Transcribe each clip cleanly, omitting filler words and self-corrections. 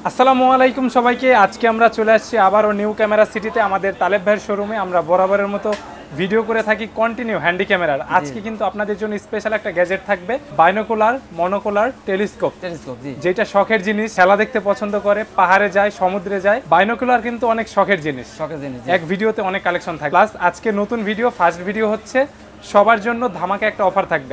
আসসালামু আলাইকুম সবাইকে। আজকে আমরা চলে আসছি আবারও নিউ ক্যামেরা সিটিতে আমাদের তালেব ভাইয়ের শোরুমে। আমরা বরাবরের মতো ভিডিও করে থাকি কন্টিনিউ হ্যান্ডি ক্যামেরার। আজকে কিন্তু আপনাদের জন্য স্পেশাল একটা গ্যাজেট থাকবে, বাইনোকুলার, মনোকুলার, টেলিস্কোপ। যেটা শখের জিনিস, খেলা দেখতে পছন্দ করে, পাহাড়ে যায়, সমুদ্রে যায়, বাইনোকুলার কিন্তু অনেক শখের জিনিস। এক ভিডিওতে অনেক কালেকশন থাকে। প্লাস আজকে নতুন ভিডিও, ফার্স্ট ভিডিও হচ্ছে, সবার জন্য ধামাকা একটা অফার থাকবে।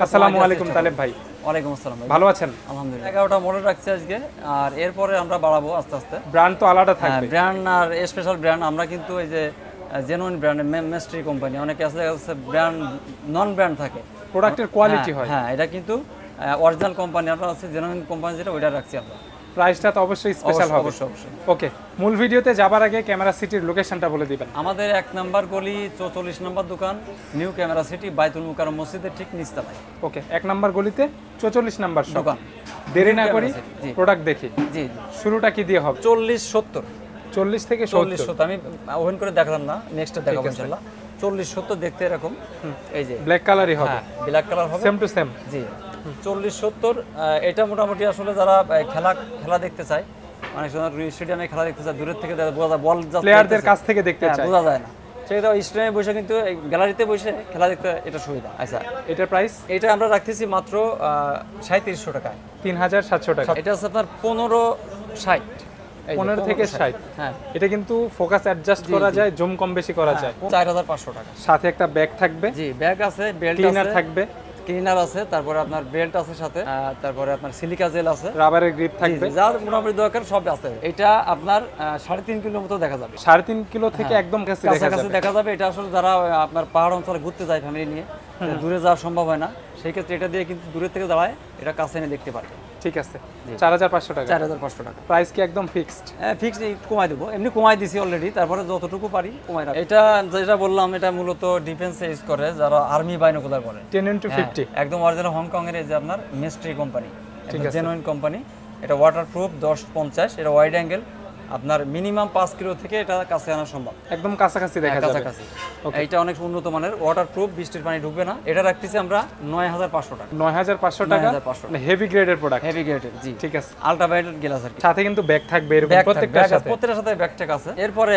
আসসালামু আলাইকুম তালেব ভাই। ওয়ালাইকুম আসসালাম ভাই। ভালো আছেন? আলহামদুলিল্লাহ। 11টা মডেল রাখছি আজকে, আর এরপরে আমরা বাড়াবো আস্তে আস্তে। ব্র্যান্ড তো আলাদা থাকবে। ব্র্যান্ড আর স্পেশাল ব্র্যান্ড আমরা কিন্তু এই যে জেনুইন ব্র্যান্ড, মেস্ট্রি কোম্পানি, অনেকে আছে ব্র্যান্ড নন ব্র্যান্ড থাকে, প্রোডাক্টের কোয়ালিটি হয়। হ্যাঁ, এটা কিন্তু অরিজিনাল কোম্পানি আমরা আছে, জেনুইন কোম্পানি যেটা ওইটা রাখছি আমরা। প্রাইসটা তো অবশ্যই স্পেশাল হবে। অবশ্যই। ওকে, মূল ভিডিওতে যাবার আগে ক্যামেরা সিটির লোকেশনটা বলে দিবেন। আমাদের 1 নম্বর গলি 44 নম্বর দোকান, নিউ ক্যামেরা সিটি, বাইতুল মুকাররম মসজিদের ঠিক নিচতলায়। ওকে, 1 নম্বর গলিতে 44 নম্বর দোকান। দেরি না করি প্রোডাক্ট দেখি। জি, শুরুটা কি দিয়ে হবে? 40-70 40 থেকে 70। আমি ওভেন করে দেখালাম না, নেক্সটে দেখাবো ইনশাআল্লাহ। 40-70 দেখতে এরকম, এই যে ব্ল্যাক কালারই হবে। হ্যাঁ, ব্ল্যাক কালার হবে, সেম টু সেম। জি, 40-70। এটা মোটামুটি আসলে যারা খেলা দেখতে চায়, অনেক সময় স্টেডিয়ামে খেলা দেখতে চায়, দূরের থেকে বোঝা যায়, বল প্লেয়ারদের কাছ থেকে দেখতে চায়, বোঝা যায় না, সেটা স্টেডিয়ামে বসে কিন্তু গ্যালারিতে বসে খেলা দেখতে এটা সুবিধা। আচ্ছা, এটার প্রাইস এটা আমরা রাখতেছি মাত্র 3700 টাকায়, 3700 টাকা। এটা হচ্ছে আপনার 1560, 15 থেকে 60। হ্যাঁ, এটা কিন্তু ফোকাস অ্যাডজাস্ট করা যায়, জুম কম বেশি করা যায়। 4500 টাকা। সাথে একটা ব্যাগ থাকবে। জি, ব্যাগ আছে, বেল্ট ক্লিনার আছে, থাকবে, ক্লিনার আছে, তারপরে আপনার বেল্ট আছে সাথে, তারপরে আপনার সিলিকা জেল আছে, রাবারের গ্রিপ থাকবে, যার মোটামুটি দরকার সব আছে। এটা আপনার 3.5 কিলো মতো দেখা যাবে, 3.5 কিলো থেকে একদম কাছে দেখা যাবে। এটা আসলে যারা আপনার পাহাড় অঞ্চলে ঘুরতে যায় ফ্যামিলি নিয়ে, দূরে যাওয়া সম্ভব হয় না, সেই ক্ষেত্রে এটা দিয়ে কিন্তু দূরের থেকে দাঁড়ায় এটা কাছে এনে দেখতে পারবে। ঠিক আছে, 4500 টাকা। 4500 টাকা। প্রাইস কি একদম ফিক্সড? ফিক্সড কমাই দেবো, এমনি কমাই দিছি অলরেডি, তারপরে যতটুকু পারি কমাই রাখবো। এটা যেটা বললাম, এটা মূলত ডিফেন্সে ইউজ করে, যারা আর্মি বাইনোকুলার করে। 10x50 একদম অরিজিনাল হংকং এর, এই যে আপনার মেস্ট্রি কোম্পানি, জেনুইন কোম্পানি। এটা ওয়াটারপ্রুফ 10-50, এটা ওয়াইড অ্যাঙ্গেল, আপনার মিনিমাম 5 কিলো থেকে এটা কাছে আনা সম্ভব, একদম কাছাকাছি দেখা যাবে। কাছাকাছি। এটা অনেক উন্নত মানের, ওয়াটারপ্রুফ, বৃষ্টির পানি ঢুকবে না। এটা রাখতেছি আমরা 9500 টাকা। 9500 টাকা, মানে হেভি গ্রেডের প্রোডাক্ট। হেভি গ্রেডের, জি, ঠিক আছে। আল্ট্রাভায়োলেট গ্লাস আর কি। সাথে কিন্তু ব্যাগ থাকবে এরকম প্রত্যেকটার সাথে ব্যাগ ট্যাগ আছে। এরপরে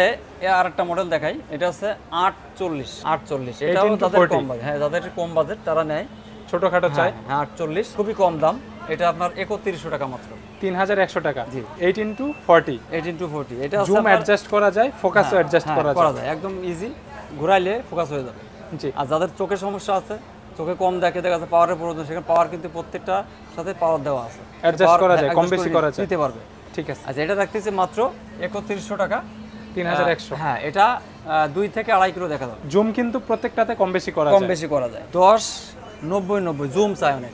আরেকটা মডেল দেখাই, এটা হচ্ছে 48। এটাও তাদের কম বাজেট, হ্যাঁ, যাদের কম বাজেট তারা নেয়, ছোটখাটো চাই। হ্যাঁ, 48 খুবই কম দাম। এটা আপনার 3100 টাকা মাত্র, 3100 টাকা। জি, 8x40। এটা জুম অ্যাডজাস্ট করা যায়, ফোকাসও অ্যাডজাস্ট করা যায়, একদম ইজি, ঘুরাইলে ফোকাস হয়ে যাবে। জি। আর যাদের চোখের সমস্যা আছে, চোখে কম দেখা যাচ্ছে, পাওয়ারের প্রয়োজন, সেখানে পাওয়ার কিন্তু প্রত্যেকটা সাথে পাওয়ার দেওয়া আছে, অ্যাডজাস্ট করা যায়, কম বেশি করা যায়, নিতে পারবে। ঠিক আছে। আচ্ছা, এটা রাখতেছি মাত্র 3100 টাকা, 3100। হ্যাঁ, এটা 2 থেকে 2.5 কিলো দেখা যাবে। জুম কিন্তু প্রত্যেকটাতে কম বেশি করা যায়, 10-90 জুম চাই অনেক।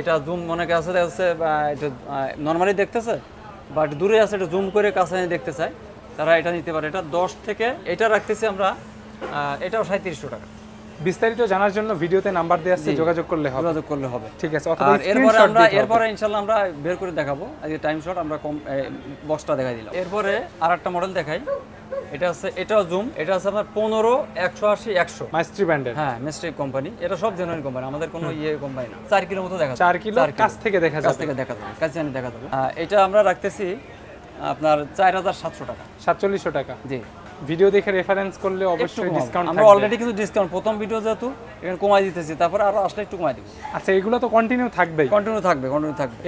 এটা জুম অনেকে আছে এটা নরমালি দেখতেছে, বাট দূরে আছে, এটা জুম করে কাছে দেখতে চায়, তারা এটা নিতে পারে। এটা 10 থেকে, এটা রাখতেছি আমরা, এটাও 3700 টাকা। বিস্তারিত জানার জন্য ভিডিওতে নাম্বার দেওয়া আছে, যোগাযোগ করলে হবে। ঠিক আছে। অথবা এরপরে ইনশাআল্লাহ আমরা বের করে দেখাবো। আজকে টাইম শর্ট, আমরা কম বক্সটা দেখাই দিলাম। এরপরে আরেকটা মডেল দেখাই, এটা আছে, এটাও জুম, এটা আছে আপনার 15-180-100 মাইস্ট্রি ব্র্যান্ডের। হ্যাঁ, মেস্ট্রি কোম্পানি। এটা সব জেনুইন কোম্পানি, আমাদের কোনো কোম্পানি না। 4 কিলো মতো দেখা যাবে, 4 কিলো কাছ থেকে দেখা যাবে, কাছে দেখা যাবে। এটা আমরা রাখতেছি আপনার 4700 টাকা। 4700 টাকা। জি, ভিডিও দেখে রেফারেন্স করলে অবশ্যই ডিসকাউন্ট থাকবে। আমরা অলরেডি কিছু ডিসকাউন্ট, প্রথম ভিডিও যেহেতু এখানে কমাই দিতেছি, তারপরে আরো আসলে একটু কমাই দিব। আচ্ছা, এগুলো তো কন্টিনিউ থাকবে।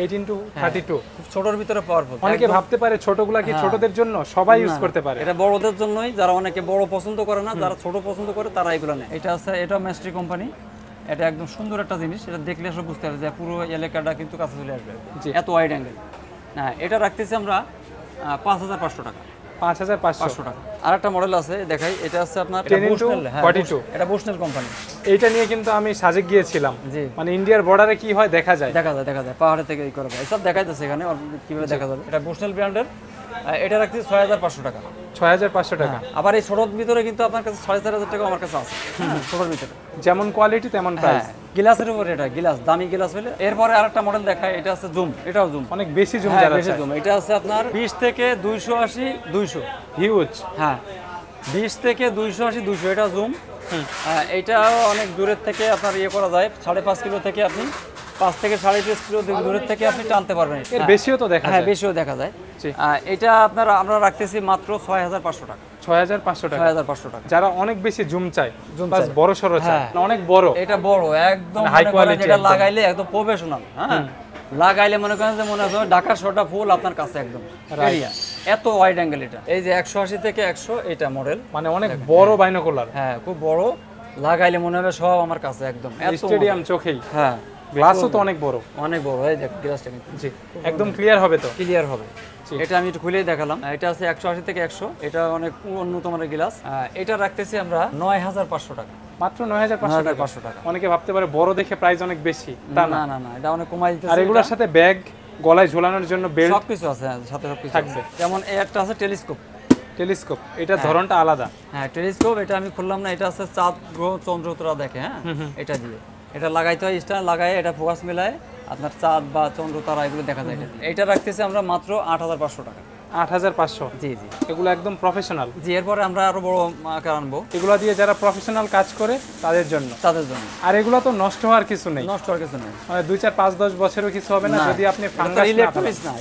8x32। ছোটর ভিতরে পাওয়ারফুল। অনেকে ভাবতে পারে ছোটগুলা কি ছোটদের জন্য, সবাই ইউজ করতে পারে। এটা বড়দের জন্যই, যারা অনেকে বড় পছন্দ করে না, যারা ছোট পছন্দ করে তারা এগুলো নেয়। এটা আছে, এটা মেস্ট্রি কোম্পানি। এটা একদম সুন্দর একটা জিনিস, এটা দেখলে আসলে বুঝতে পারবে যে পুরো এলাকাটা কিন্তু কাছে চলে আসবে, এত ওয়াইড অ্যাঙ্গেল। হ্যাঁ, এটা রাখতেছি আমরা 5500 টাকা। 5500 টাকা। আরেকটা মডেল আছে দেখাই, এটা আছে আপনার 10x42। এটা বুশনেল কোম্পানি। এইটা নিয়ে কিন্তু আমি সাজেক গিয়েছিলাম, মানে ইন্ডিয়ার বর্ডারে কি হয় দেখা যায়, পাহাড়ে থেকে এই করা যায়, সব দেখাইতেছে এখানে কিভাবে দেখা যাবে। এটা বুশনেল ব্র্যান্ডের, এটা রাখছি 6500 টাকা। 6500 টাকা। আবার এই ছোটর ভিতরে কিন্তু আপনার কাছে 4500 টাকা আমার কাছে আছে, ছোটর ভিতরে যেমন কোয়ালিটি তেমন প্রাইস। গ্লাসের উপর, এটা গ্লাস, দামি গ্লাস হলে। এরপরে আরেকটা মডেল দেখায়, এটা আছে জুম, এটাও জুম, অনেক বেশি জুম, বেশি জুম। এটা আছে আপনার 20 থেকে 280-200, হিউজ। হ্যাঁ, 20 থেকে 280-200, এটা জুম। এইটাও অনেক দূরের থেকে আপনার করা যায়, 5.5 কিলো থেকে আপনি 5 থেকে 3.5 কিলো দূরের থেকে আপনি টানতে পারবেন। এর বেশিও তো দেখা হ্যাঁ, যায়। বেশিও দেখা যায়। জি। এটা আমরা রাখতেছি মাত্র 6500 টাকা। 6500 টাকা। 6500 টাকা। যারা অনেক বেশি জুম চায়, জুম প্লাস চায়। বড় সরো চায়, হ্যাঁ। অনেক বড়, এটা বড় একদম হাই মনে করেন কোয়ালিটি, যেটা লাগাইলে একদম প্রফেশনাল। হ্যাঁ, লাগাইলে মনে করেন যে মনে হয় ঢাকার শোটা ফুল আপনার কাছে একদম এরিয়া, এত ওয়াইড অ্যাঙ্গেল। এটা এই যে 180 থেকে 100 এটা মডেল, মানে অনেক বড় বাইনোকুলার। হ্যাঁ খুব বড়, লাগাইলে মনে হবে সব আমার কাছে একদম এত স্টেডিয়াম চোখেই। হ্যাঁ, গ্লাসও তো অনেক বড়। অনেক বড়। এই দেখ গ্লাসটা কিন্তু জি, একদম ক্লিয়ার হবে তো। ক্লিয়ার হবে। জি। এটা আমি একটু খুলেই দেখালাম। এটা আছে 180 থেকে 100, এটা অনেক উন্নত মানের গ্লাস। এটা রাখতেছি আমরা 9500 টাকা। মাত্র 9500 টাকা। অনেকে ভাবতে পারে বড় দেখে প্রাইস অনেক বেশি, তা না। না, এটা অনেক কমাই দিতেছে। আর এগুলোর সাথে ব্যাগ, গলায় ঝোলানোর জন্য বেল্ট সবকিছু আছে, সাথে সবকিছু থাকবে। যেমন এই একটা আছে টেলিস্কোপ। টেলিস্কোপ, এটার ধরনটা আলাদা। হ্যাঁ, টেলিস্কোপ এটা আমি খুললাম না, এটা আছে চাঁদ গ্রহ চন্দ্র তারা দেখে। হ্যাঁ, এটা দিয়ে এটা লাগাইতে হয়, স্ট্যান্ড লাগায় এটা ফোকাস মেলায় আপনার চাঁদ বা চন্দ্র তারা এগুলো দেখা যায়। এটা রাখতেছি আমরা মাত্র 8500 টাকা। 8500। জি। এগুলো একদম প্রফেশনাল। জি, এরপরে আমরা আরো বড় আকার আনবো, এগুলো দিয়ে যারা প্রফেশনাল কাজ করে তাদের জন্য। তাদের জন্য। আর এগুলো তো নষ্ট হওয়ার কিছু নেই, নষ্ট হওয়ার কিছু নেই। মানে 2 4 5 10 বছরও কিছু হবে না যদি আপনি ফাঙ্গাস না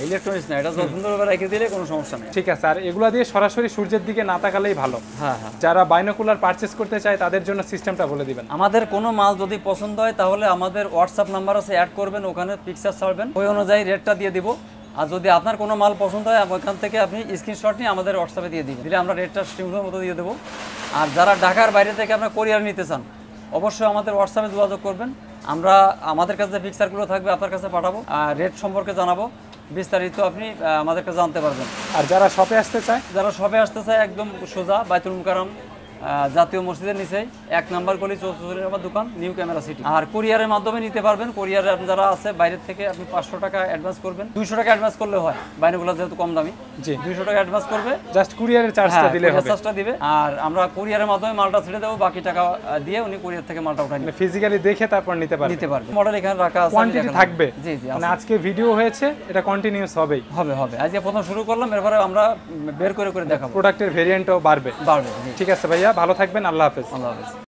ইলেকট্রনিক্স না, এটা সুন্দরভাবে রেখে দিলে কোনো সমস্যা নেই। ঠিক আছে। আর এগুলো দিয়ে সরাসরি সূর্যের দিকে না তাকালেই ভালো। হ্যাঁ। যারা বাইনোকুলার পারচেজ করতে চায় তাদের জন্য সিস্টেমটা বলে দিবেন। আমাদের কোনো মাল যদি পছন্দ হয় তাহলে আমাদের হোয়াটসঅ্যাপ নাম্বার আছে, অ্যাড করবেন, ওখানে পিকচার ছাড়বেন, ওই অনুযায়ী রেটটা দিয়ে দিব। আর যদি আপনার কোনো মাল পছন্দ হয় ওখান থেকে আপনি স্ক্রিনশট নিয়ে আমাদের হোয়াটসঅ্যাপে দিয়ে দিবেন, দিলে আমরা রেটটা স্টিমের মতো দিয়ে দেবো। আর যারা ঢাকার বাইরে থেকে আপনার কোরিয়ার নিতে চান অবশ্যই আমাদের হোয়াটসঅ্যাপে যোগাযোগ করবেন। আমরা আমাদের কাছে পিকচারগুলো থাকবে আপনার কাছে পাঠাবো, আর রেট সম্পর্কে জানাবো, বিস্তারিত আপনি আমাদের কাছে জানতে পারবেন। আর যারা শপে আসতে চায়, আসতে চায় একদম সোজা বাইতুল মুকাররম জাতীয় মসজিদের নিচে 1 নাম্বার গলি 44 নম্বর দোকান, নিউ ক্যামেরা সিটি। আর কুরিয়ারের মাধ্যমে নিতে পারবেন। কুরিয়ারে যারা আছে বাইরের থেকে আপনি 500 টাকা অ্যাডভান্স করবেন, 200 টাকা অ্যাডভান্স করলে হয়, বাইনোগুলো যেহেতু কম দামি। জি, 200 টাকা অ্যাডভান্স করবে, জাস্ট কুরিয়ারের চার্জটা দিলে হবে। চার্জটা দিবে, আর আমরা কুরিয়ারের মাধ্যমে মালটা ছেড়ে দেবো, বাকি টাকা দিয়ে উনি কুরিয়ার থেকে মালটা উঠাই মানে ফিজিক্যালি দেখে তারপর নিতে পারবে। মডেল এখানে রাখা আছে, কোয়ান্টিটি থাকবে। জি, মানে আজকে ভিডিও হয়েছে, এটা কন্টিনিউয়াস হবেই। হবে। আজকে প্রথম শুরু করলাম, এরপরে আমরা বের করে দেখাবো, প্রোডাক্টের ভেরিয়েন্টও বাড়বে। জি। ঠিক আছে ভাইয়া, ভালো থাকবেন, আল্লাহ হাফেজ। আল্লাহ হাফেজ।